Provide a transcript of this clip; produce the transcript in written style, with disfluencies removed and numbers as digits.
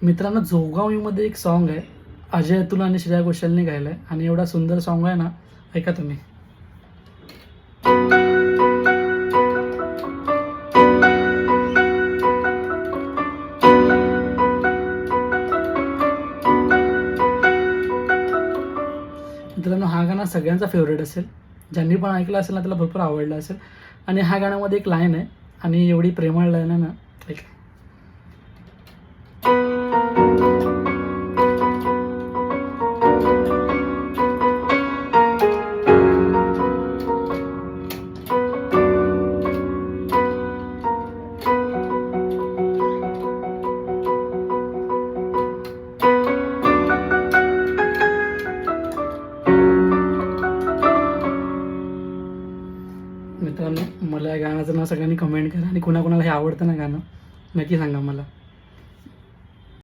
मित्रांनो, जोगावीमध्ये एक सॉन्ग आहे, अजय अतुल आणि श्रेया घोषालने गायलं आहे आणि एवढा सुंदर सॉन्ग आहे ना, ऐका तुम्ही. मित्रांनो, हा गाणं सगळ्यांचा फेवरेट असेल. ज्यांनी पण ऐकलं असेल ना, त्याला भरपूर आवडलं असेल. आणि ह्या गाण्यामध्ये एक लाईन आहे आणि एवढी प्रेमळ लाईन आहे ना, ऐका. मित्रांनो, मला या गाण्याचं नाव सगळ्यांनी कमेंट करा आणि कुणाकुणाला हे आवडतं ना गाणं, नक्की सांगा मला.